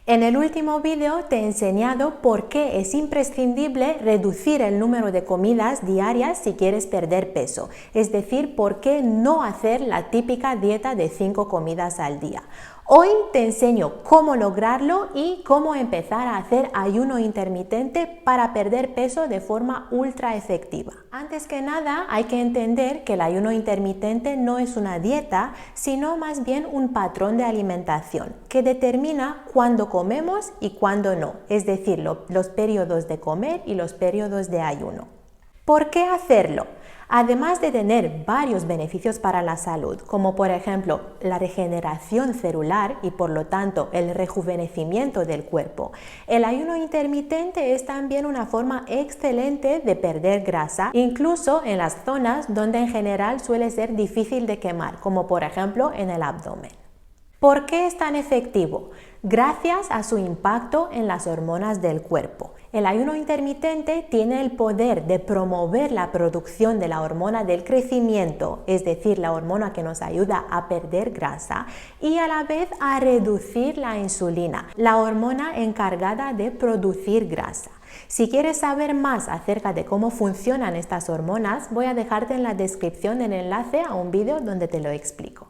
En el último vídeo te he enseñado por qué es imprescindible reducir el número de comidas diarias si quieres perder peso, es decir, por qué no hacer la típica dieta de 5 comidas al día. Hoy te enseño cómo lograrlo y cómo empezar a hacer ayuno intermitente para perder peso de forma ultra efectiva. Antes que nada, hay que entender que el ayuno intermitente no es una dieta, sino más bien un patrón de alimentación que determina cuándo comemos y cuándo no, es decir, los periodos de comer y los periodos de ayuno. ¿Por qué hacerlo? Además de tener varios beneficios para la salud, como por ejemplo la regeneración celular y por lo tanto el rejuvenecimiento del cuerpo, el ayuno intermitente es también una forma excelente de perder grasa, incluso en las zonas donde en general suele ser difícil de quemar, como por ejemplo en el abdomen. ¿Por qué es tan efectivo? Gracias a su impacto en las hormonas del cuerpo. El ayuno intermitente tiene el poder de promover la producción de la hormona del crecimiento, es decir, la hormona que nos ayuda a perder grasa, y a la vez a reducir la insulina, la hormona encargada de producir grasa. Si quieres saber más acerca de cómo funcionan estas hormonas, voy a dejarte en la descripción el enlace a un vídeo donde te lo explico.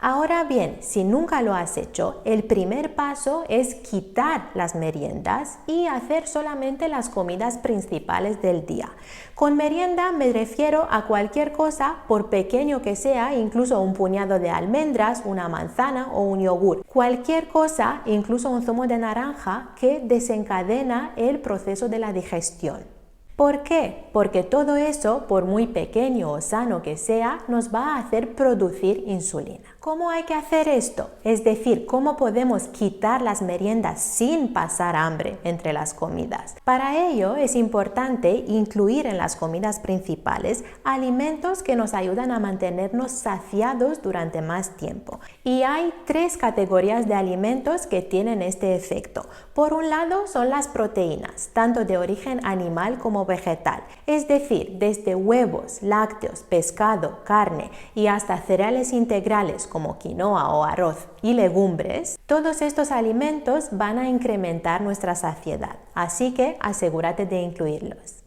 Ahora bien, si nunca lo has hecho, el primer paso es quitar las meriendas y hacer solamente las comidas principales del día. Con merienda me refiero a cualquier cosa, por pequeño que sea, incluso un puñado de almendras, una manzana o un yogur. Cualquier cosa, incluso un zumo de naranja, que desencadena el proceso de la digestión. ¿Por qué? Porque todo eso, por muy pequeño o sano que sea, nos va a hacer producir insulina. ¿Cómo hay que hacer esto? Es decir, ¿cómo podemos quitar las meriendas sin pasar hambre entre las comidas? Para ello es importante incluir en las comidas principales alimentos que nos ayudan a mantenernos saciados durante más tiempo. Y hay 3 categorías de alimentos que tienen este efecto. Por un lado son las proteínas, tanto de origen animal como vegetal, es decir, desde huevos, lácteos, pescado, carne y hasta cereales integrales como quinoa o arroz y legumbres. Todos estos alimentos van a incrementar nuestra saciedad, así que asegúrate de incluirlos.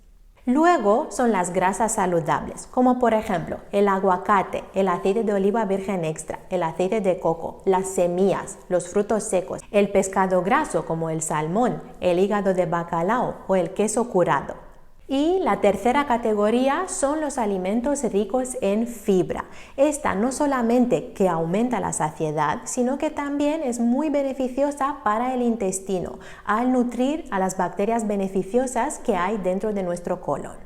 Luego son las grasas saludables, como por ejemplo el aguacate, el aceite de oliva virgen extra, el aceite de coco, las semillas, los frutos secos, el pescado graso como el salmón, el hígado de bacalao o el queso curado. Y la tercera categoría son los alimentos ricos en fibra. Esta no solamente que aumenta la saciedad, sino que también es muy beneficiosa para el intestino, al nutrir a las bacterias beneficiosas que hay dentro de nuestro colon.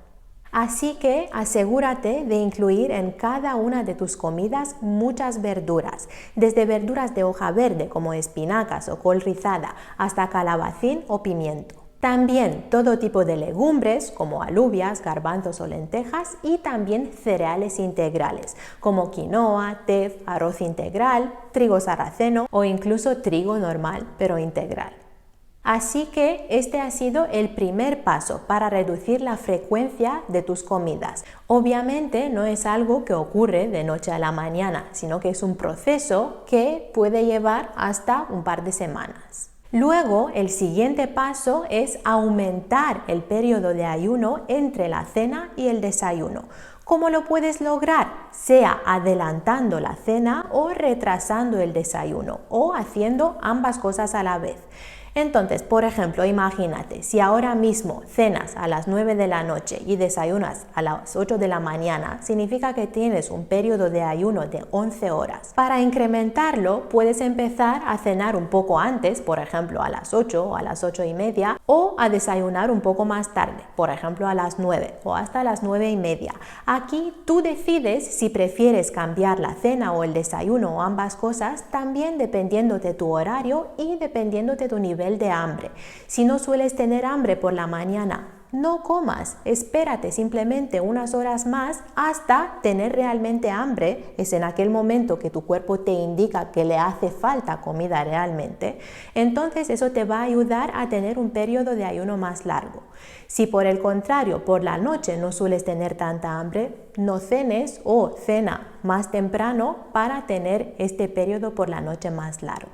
Así que asegúrate de incluir en cada una de tus comidas muchas verduras, desde verduras de hoja verde como espinacas o col rizada hasta calabacín o pimiento. También todo tipo de legumbres como alubias, garbanzos o lentejas y también cereales integrales como quinoa, tef, arroz integral, trigo sarraceno o incluso trigo normal pero integral. Así que este ha sido el primer paso para reducir la frecuencia de tus comidas. Obviamente no es algo que ocurre de noche a la mañana, sino que es un proceso que puede llevar hasta un par de semanas. Luego, el siguiente paso es aumentar el periodo de ayuno entre la cena y el desayuno. ¿Cómo lo puedes lograr? Sea adelantando la cena o retrasando el desayuno o haciendo ambas cosas a la vez. Entonces, por ejemplo, imagínate, si ahora mismo cenas a las 9 de la noche y desayunas a las 8 de la mañana, significa que tienes un periodo de ayuno de 11 horas. Para incrementarlo, puedes empezar a cenar un poco antes, por ejemplo, a las 8 o a las 8:30, o a desayunar un poco más tarde, por ejemplo, a las 9 o hasta las 9:30. Aquí tú decides si prefieres cambiar la cena o el desayuno o ambas cosas, también dependiendo de tu horario y dependiendo de tu nivel de hambre. Si no sueles tener hambre por la mañana, no comas, espérate simplemente unas horas más hasta tener realmente hambre. Es en aquel momento que tu cuerpo te indica que le hace falta comida realmente. Entonces eso te va a ayudar a tener un periodo de ayuno más largo. Si por el contrario por la noche no sueles tener tanta hambre, no cenes o cena más temprano para tener este periodo por la noche más largo.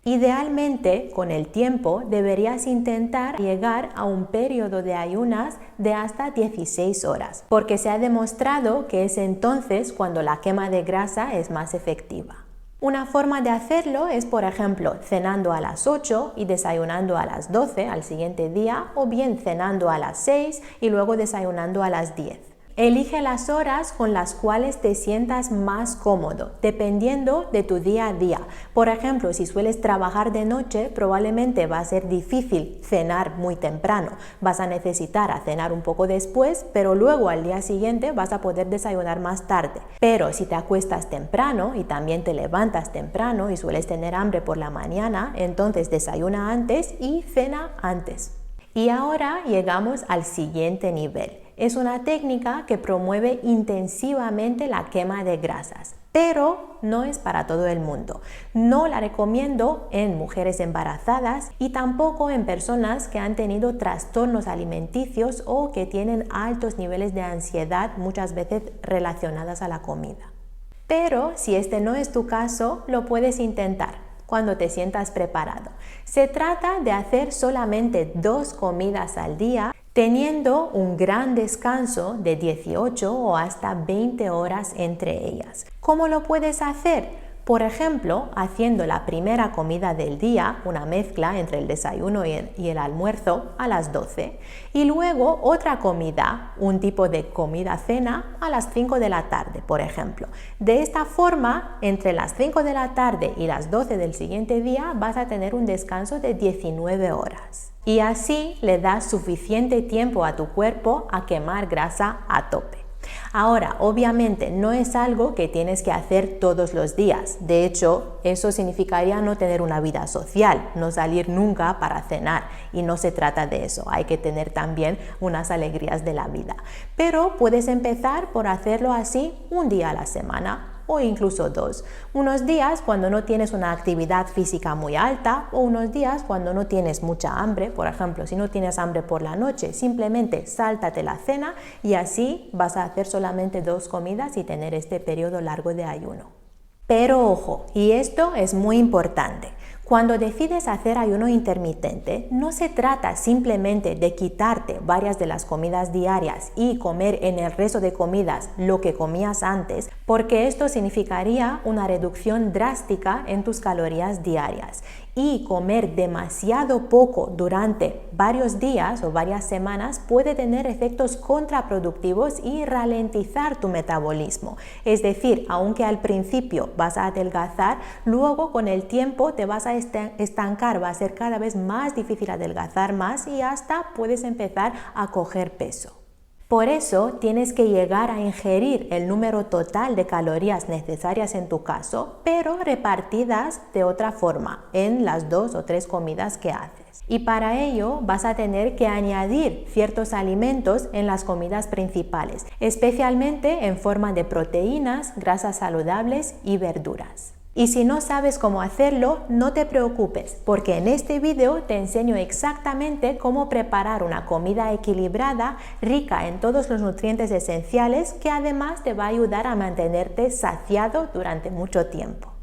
Idealmente, con el tiempo, deberías intentar llegar a un periodo de ayunas de hasta 16 horas, porque se ha demostrado que es entonces cuando la quema de grasa es más efectiva. Una forma de hacerlo es, por ejemplo, cenando a las 8 y desayunando a las 12 al siguiente día, o bien cenando a las 6 y luego desayunando a las 10. Elige las horas con las cuales te sientas más cómodo, dependiendo de tu día a día. Por ejemplo, si sueles trabajar de noche, probablemente va a ser difícil cenar muy temprano. Vas a necesitar cenar un poco después, pero luego al día siguiente vas a poder desayunar más tarde. Pero si te acuestas temprano y también te levantas temprano y sueles tener hambre por la mañana, entonces desayuna antes y cena antes. Y ahora llegamos al siguiente nivel. Es una técnica que promueve intensivamente la quema de grasas, pero no es para todo el mundo. No la recomiendo en mujeres embarazadas y tampoco en personas que han tenido trastornos alimenticios o que tienen altos niveles de ansiedad, muchas veces relacionadas a la comida. Pero si este no es tu caso, lo puedes intentar cuando te sientas preparado. Se trata de hacer solamente 2 comidas al día, teniendo un gran descanso de 18 o hasta 20 horas entre ellas. ¿Cómo lo puedes hacer? Por ejemplo, haciendo la primera comida del día, una mezcla entre el desayuno y el almuerzo a las 12, y luego otra comida, un tipo de comida-cena a las 5 de la tarde, por ejemplo. De esta forma, entre las 5 de la tarde y las 12 del siguiente día vas a tener un descanso de 19 horas. Y así le das suficiente tiempo a tu cuerpo a quemar grasa a tope. Ahora, obviamente no es algo que tienes que hacer todos los días. De hecho, eso significaría no tener una vida social, no salir nunca para cenar, y no se trata de eso. Hay que tener también unas alegrías de la vida. Pero puedes empezar por hacerlo así un día a la semana, o incluso 2. Unos días cuando no tienes una actividad física muy alta, o unos días cuando no tienes mucha hambre. Por ejemplo, si no tienes hambre por la noche, simplemente sáltate la cena y así vas a hacer solamente 2 comidas y tener este periodo largo de ayuno. Pero ojo, y esto es muy importante. Cuando decides hacer ayuno intermitente, no se trata simplemente de quitarte varias de las comidas diarias y comer en el resto de comidas lo que comías antes, porque esto significaría una reducción drástica en tus calorías diarias. Y comer demasiado poco durante varios días o varias semanas puede tener efectos contraproductivos y ralentizar tu metabolismo. Es decir, aunque al principio vas a adelgazar, luego con el tiempo te vas a estancar, va a ser cada vez más difícil adelgazar más y hasta puedes empezar a coger peso. Por eso tienes que llegar a ingerir el número total de calorías necesarias en tu caso, pero repartidas de otra forma en las 2 o 3 comidas que haces. Y para ello vas a tener que añadir ciertos alimentos en las comidas principales, especialmente en forma de proteínas, grasas saludables y verduras. Y si no sabes cómo hacerlo, no te preocupes, porque en este video te enseño exactamente cómo preparar una comida equilibrada, rica en todos los nutrientes esenciales, que además te va a ayudar a mantenerte saciado durante mucho tiempo.